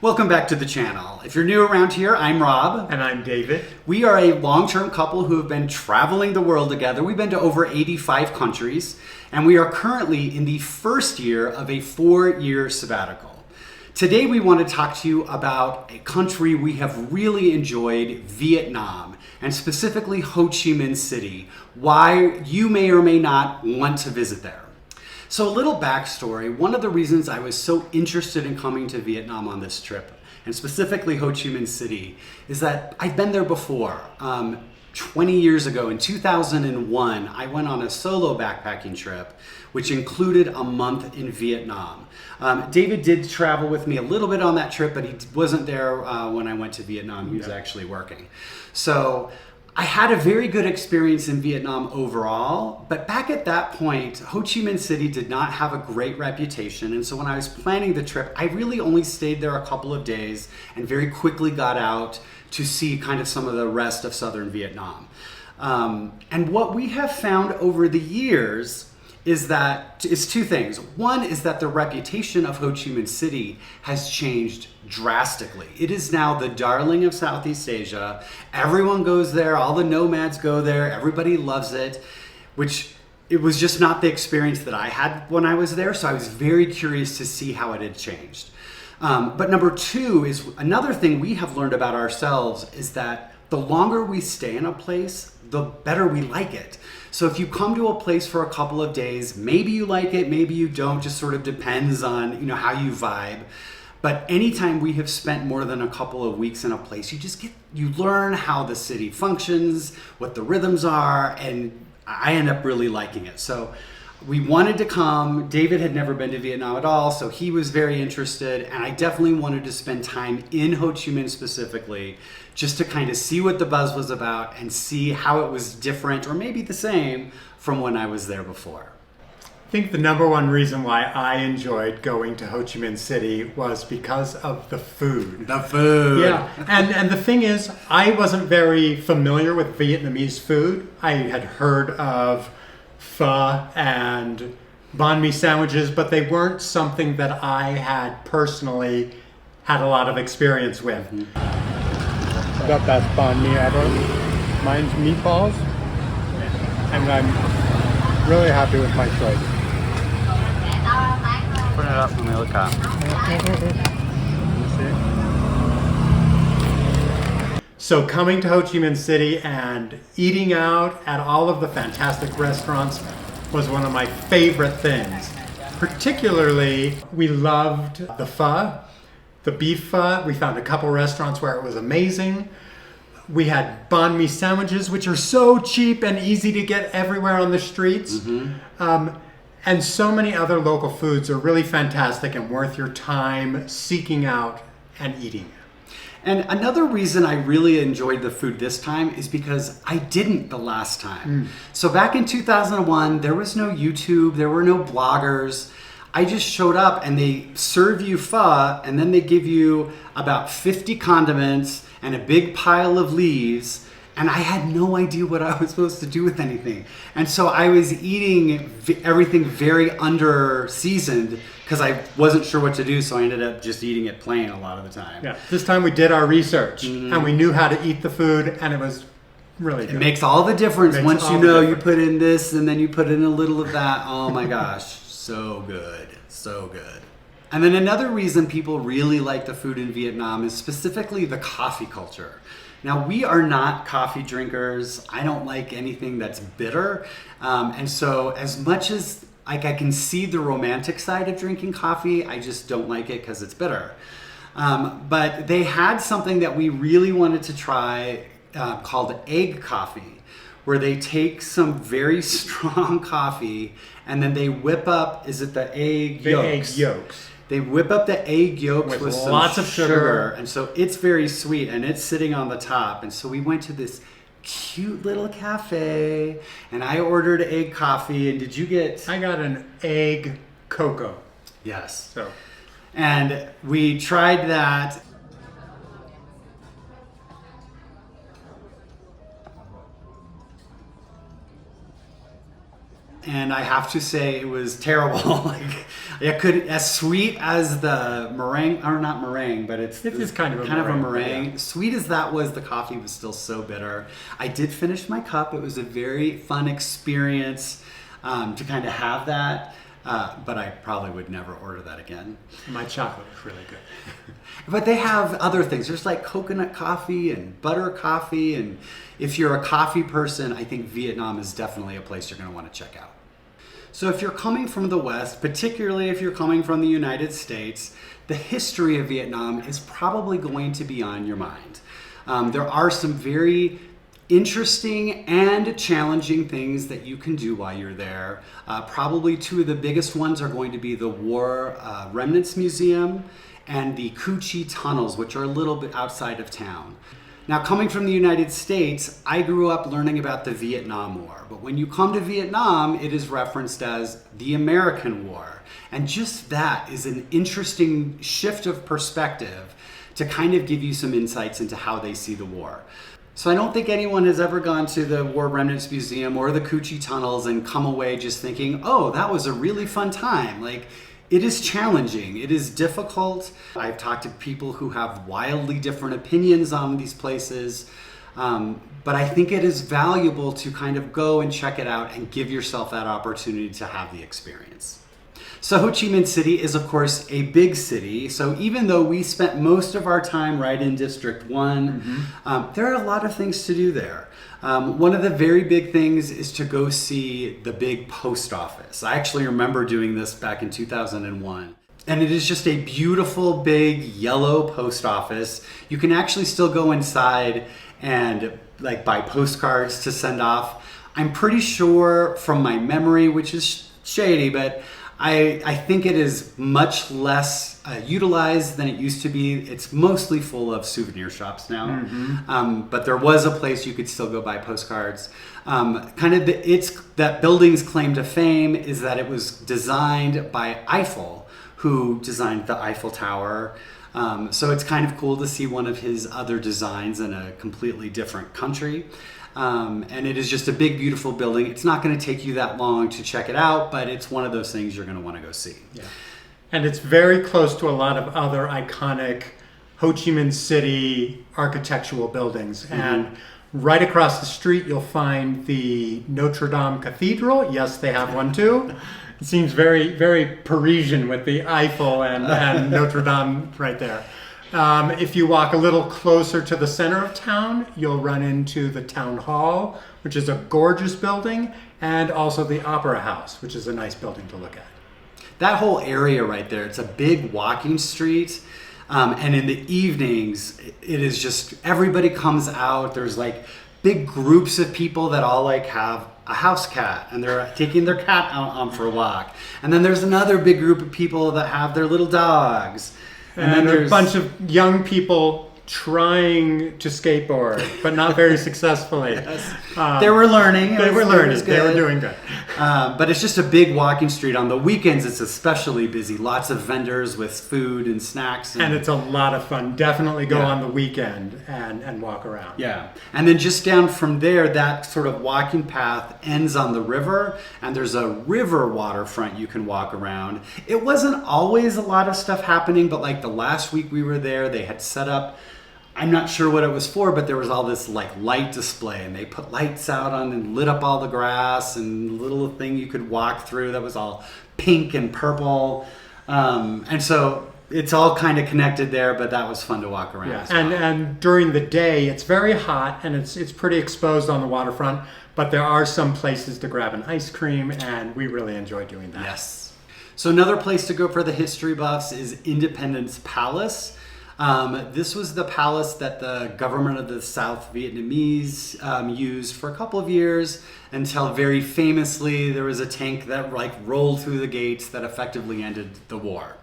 Welcome back to the channel. If you're new around here, I'm Rob. And I'm David. We are a long-term couple who have been traveling the world together. We've been to over 85 countries, and we are currently in the first year of a 4-year sabbatical. Today we want to talk to you about a country we have really enjoyed, Vietnam, and specifically Ho Chi Minh City, why you may or may not want to visit there. So a little backstory, one of the reasons I was so interested in coming to Vietnam on this trip, and specifically Ho Chi Minh City, is that I've been there before. 20 years ago, in 2001, I went on a solo backpacking trip, which included a month in Vietnam. David did travel with me a little bit on that trip, but he wasn't there when I went to Vietnam. He was actually working. So I had a very good experience in Vietnam overall, but back at that point, Ho Chi Minh City did not have a great reputation. And so when I was planning the trip, I really only stayed there a couple of days and very quickly got out to see kind of some of the rest of southern Vietnam. And what we have found over the years is two things. One is that the reputation of Ho Chi Minh City has changed drastically. It is now the darling of Southeast Asia. Everyone goes there, all the nomads go there, everybody loves it, which it was just not the experience that I had when I was there, so I was very curious to see how it had changed. But number two is another thing we have learned about ourselves is that the longer we stay in a place, the better we like it. So if you come to a place for a couple of days, maybe you like it, maybe you don't, just sort of depends on, how you vibe. But anytime we have spent more than a couple of weeks in a place, you learn how the city functions, what the rhythms are, and I end up really liking it. So we wanted to come. David had never been to Vietnam at all, so he was very interested, and I definitely wanted to spend time in Ho Chi Minh specifically, just to kind of see what the buzz was about and see how it was different or maybe the same from when I was there before. I think the number one reason why I enjoyed going to Ho Chi Minh City was because of the food. The food. Yeah, and the thing is, I wasn't very familiar with Vietnamese food. I had heard of pho and banh mi sandwiches, but they weren't something that I had personally had a lot of experience with. The best banh mi ever. Mine's meatballs, and I'm really happy with my choice. Put it up from the other cup. So coming to Ho Chi Minh City and eating out at all of the fantastic restaurants was one of my favorite things. Particularly, we loved the pho, the beef pho. We found a couple restaurants where it was amazing. We had banh mi sandwiches, which are so cheap and easy to get everywhere on the streets. And so many other local foods are really fantastic and worth your time seeking out and eating. And another reason I really enjoyed the food this time is because I didn't the last time. So back in 2001, there was no YouTube, there were no bloggers. I just showed up and they serve you pho and then they give you about 50 condiments and a big pile of leaves, and I had no idea what I was supposed to do with anything. And so I was eating everything very under-seasoned because I wasn't sure what to do, so I ended up just eating it plain a lot of the time. Yeah, this time we did our research and we knew how to eat the food, and it was really good. It makes all the difference once you know you put in this and then you put in a little of that. Oh my gosh, so good, so good. And then another reason people really like the food in Vietnam is specifically the coffee culture. Now, we are not coffee drinkers. I don't like anything that's bitter. And so as much as I can see the romantic side of drinking coffee, I just don't like it because it's bitter. But they had something that we really wanted to try called egg coffee, where they take some very strong coffee and then they whip up, is it the egg yolks? Egg yolks. They whip up the egg yolks with some lots of sugar. And so it's very sweet and it's sitting on the top. And so we went to this cute little cafe and I ordered egg coffee. And did you get? I got an egg cocoa. Yes. So, and we tried that. and I have to say it was terrible. Like, it could, as sweet as the meringue, or not meringue, but it's kind of a meringue. Yeah. Sweet as that was, the coffee was still so bitter. I did finish my cup. It was a very fun experience to kind of have that. But I probably would never order that again. My chocolate is really good. But they have other things. There's like coconut coffee and butter coffee. And if you're a coffee person, I think Vietnam is definitely a place you're going to want to check out. So if you're coming from the West, particularly if you're coming from the United States, the history of Vietnam is probably going to be on your mind. There are some very interesting and challenging things that you can do while you're there. Probably two of the biggest ones are going to be the War Remnants Museum and the Cu Chi Tunnels, which are a little bit outside of town. Now, coming from the United States, I grew up learning about the Vietnam War. But when you come to Vietnam, it is referenced as the American War. And just that is an interesting shift of perspective to kind of give you some insights into how they see the war. So I don't think anyone has ever gone to the War Remnants Museum or the Cu Chi Tunnels and come away just thinking, oh, that was a really fun time. Like, it is challenging. It is difficult. I've talked to people who have wildly different opinions on these places. But I think it is valuable to kind of go and check it out and give yourself that opportunity to have the experience. So Ho Chi Minh City is, of course, a big city. So even though we spent most of our time right in District 1, there are a lot of things to do there. One of the very big things is to go see the big post office. I actually remember doing this back in 2001. And it is just a beautiful, big, yellow post office. You can actually still go inside and like buy postcards to send off. I'm pretty sure from my memory, which is shady, but I think it is much less utilized than it used to be. It's mostly full of souvenir shops now, but there was a place you could still go buy postcards. That building's claim to fame is that it was designed by Eiffel, who designed the Eiffel Tower. So it's kind of cool to see one of his other designs in a completely different country. And it is just a big, beautiful building. It's not going to take you that long to check it out, but it's one of those things you're going to want to go see. Yeah. And it's very close to a lot of other iconic Ho Chi Minh City architectural buildings. And right across the street, you'll find the Notre Dame Cathedral. Yes, they have one too. It seems very, very Parisian with the Eiffel and Notre Dame right there. If you walk a little closer to the center of town, you'll run into the town hall, which is a gorgeous building, and also the opera house, which is a nice building to look at. That whole area right there, it's a big walking street. And in the evenings, it is just, everybody comes out. There's like big groups of people that all like have a house cat and they're taking their cat out for a walk. And then there's another big group of people that have their little dogs. And then there's a bunch of young people trying to skateboard, but not very successfully. Yes. They were learning. They were learning. They were doing good. But it's just a big walking street. On the weekends, it's especially busy. Lots of vendors with food and snacks. And it's a lot of fun. Definitely go on the weekend and walk around. Yeah. And then just down from there, that sort of walking path ends on the river. And there's a river waterfront you can walk around. It wasn't always a lot of stuff happening, but like the last week we were there, they had set up, I'm not sure what it was for, but there was all this like light display and they put lights out on and lit up all the grass and a little thing you could walk through that was all pink and purple. And so it's all kind of connected there, but that was fun to walk around. Yeah. And during the day, it's very hot and it's pretty exposed on the waterfront, but there are some places to grab an ice cream and we really enjoy doing that. Yes. So another place to go for the history buffs is Independence Palace. This was the palace that the government of the South Vietnamese used for a couple of years until very famously there was a tank that like rolled through the gates that effectively ended the war.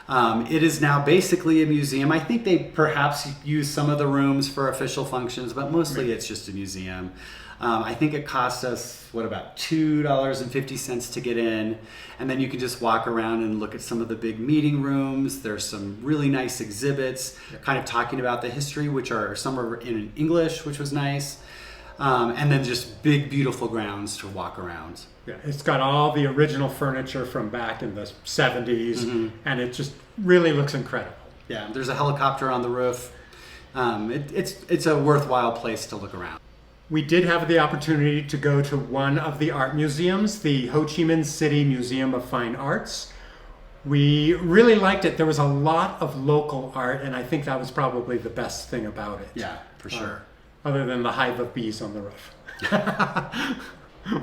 It is now basically a museum. I think they perhaps use some of the rooms for official functions, but mostly it's just a museum. I think it cost us, about $2.50 to get in. And then you can just walk around and look at some of the big meeting rooms. There's some really nice exhibits kind of talking about the history, which are some are in English, which was nice. And then just big, beautiful grounds to walk around. Yeah, it's got all the original furniture from back in the 70s, and it just really looks incredible. Yeah, there's a helicopter on the roof. It's a worthwhile place to look around. We did have the opportunity to go to one of the art museums, the Ho Chi Minh City Museum of Fine Arts. We really liked it. There was a lot of local art, and I think that was probably the best thing about it. Yeah, for sure. Other than the hive of bees on the roof,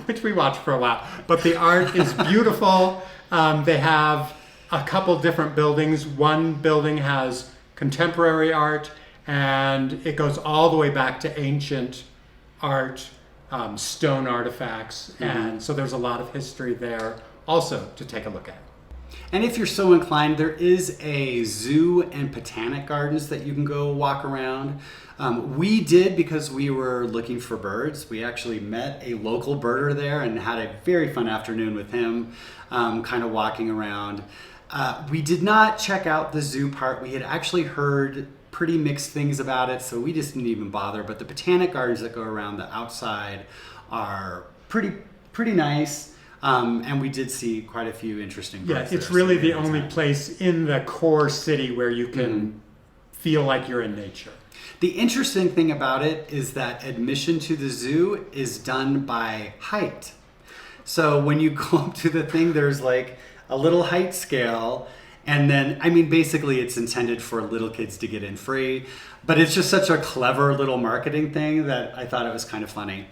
which we watched for a while. But the art is beautiful. They have a couple different buildings. One building has contemporary art, and it goes all the way back to ancient art, stone artifacts. And so there's a lot of history there also to take a look at. And if you're so inclined, there is a zoo and botanic gardens that you can go walk around. We did because we were looking for birds. We actually met a local birder there and had a very fun afternoon with him, kind of walking around. We did not check out the zoo part. We had actually heard pretty mixed things about it, so we just didn't even bother. But the botanic gardens that go around the outside are pretty nice. And we did see quite a few interesting birds. Yeah, it's really the only place in the core city where you can feel like you're in nature. The interesting thing about it is that admission to the zoo is done by height. So when you go up to the thing, there's like a little height scale. And then, I mean, basically it's intended for little kids to get in free. But it's just such a clever little marketing thing that I thought it was kind of funny.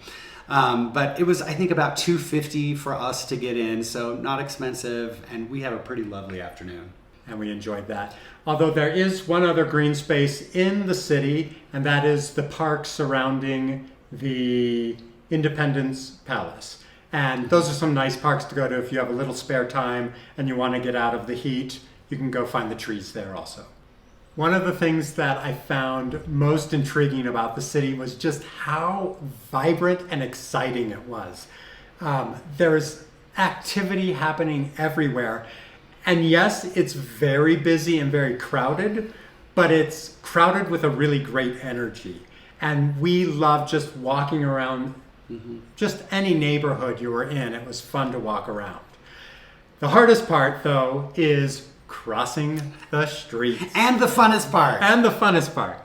But it was, I think, about $250 for us to get in, so not expensive, and we have a pretty lovely afternoon. And we enjoyed that. Although there is one other green space in the city, and that is the park surrounding the Independence Palace. And those are some nice parks to go to if you have a little spare time and you want to get out of the heat. You can go find the trees there also. One of the things that I found most intriguing about the city was just how vibrant and exciting it was. There's activity happening everywhere. And yes, it's very busy and very crowded, but it's crowded with a really great energy. And we love just walking around just any neighborhood you were in. It was fun to walk around. The hardest part, though, is crossing the streets. And the funnest part. And the funnest part.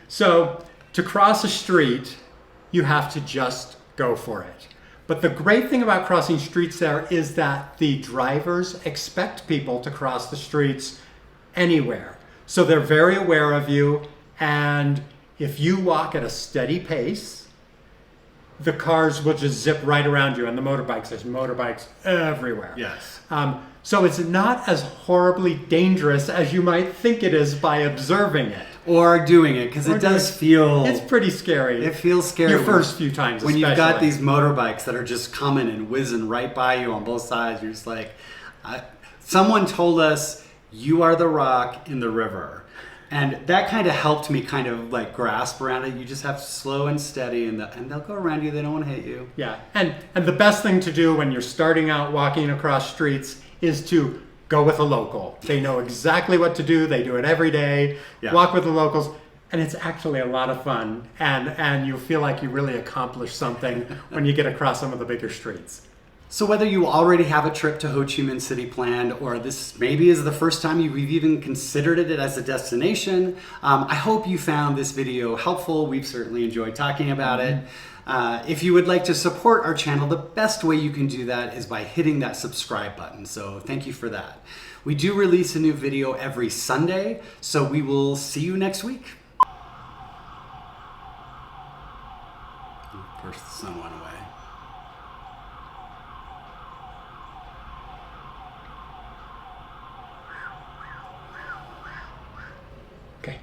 So to cross a street, you have to just go for it. But the great thing about crossing streets there is that the drivers expect people to cross the streets anywhere. So they're very aware of you, and if you walk at a steady pace, the cars will just zip right around you, and the motorbikes, there's motorbikes everywhere. Yes. So it's not as horribly dangerous as you might think it is by observing it. Or doing it, because it does feel... It's pretty scary. It feels scary. Your first few times, when especially. you've got these motorbikes that are just coming and whizzing right by you on both sides. You're just like... someone told us, you are the rock in the river. And that kind of helped me kind of like grasp around it. You just have to slow and steady, and they'll go around you. They don't want to hit you. Yeah, and the best thing to do when you're starting out walking across streets is to go with a local. They know exactly what to do. They do it every day. Yeah. Walk with the locals, and it's actually a lot of fun. And you feel like you really accomplished something when you get across some of the bigger streets. So whether you already have a trip to Ho Chi Minh City planned, or this maybe is the first time you've even considered it as a destination, I hope you found this video helpful. We've certainly enjoyed talking about it. If you would like to support our channel, the best way you can do that is by hitting that subscribe button. So thank you for that. We do release a new video every Sunday, so we will see you next week. Of course, the sun went away. Okay.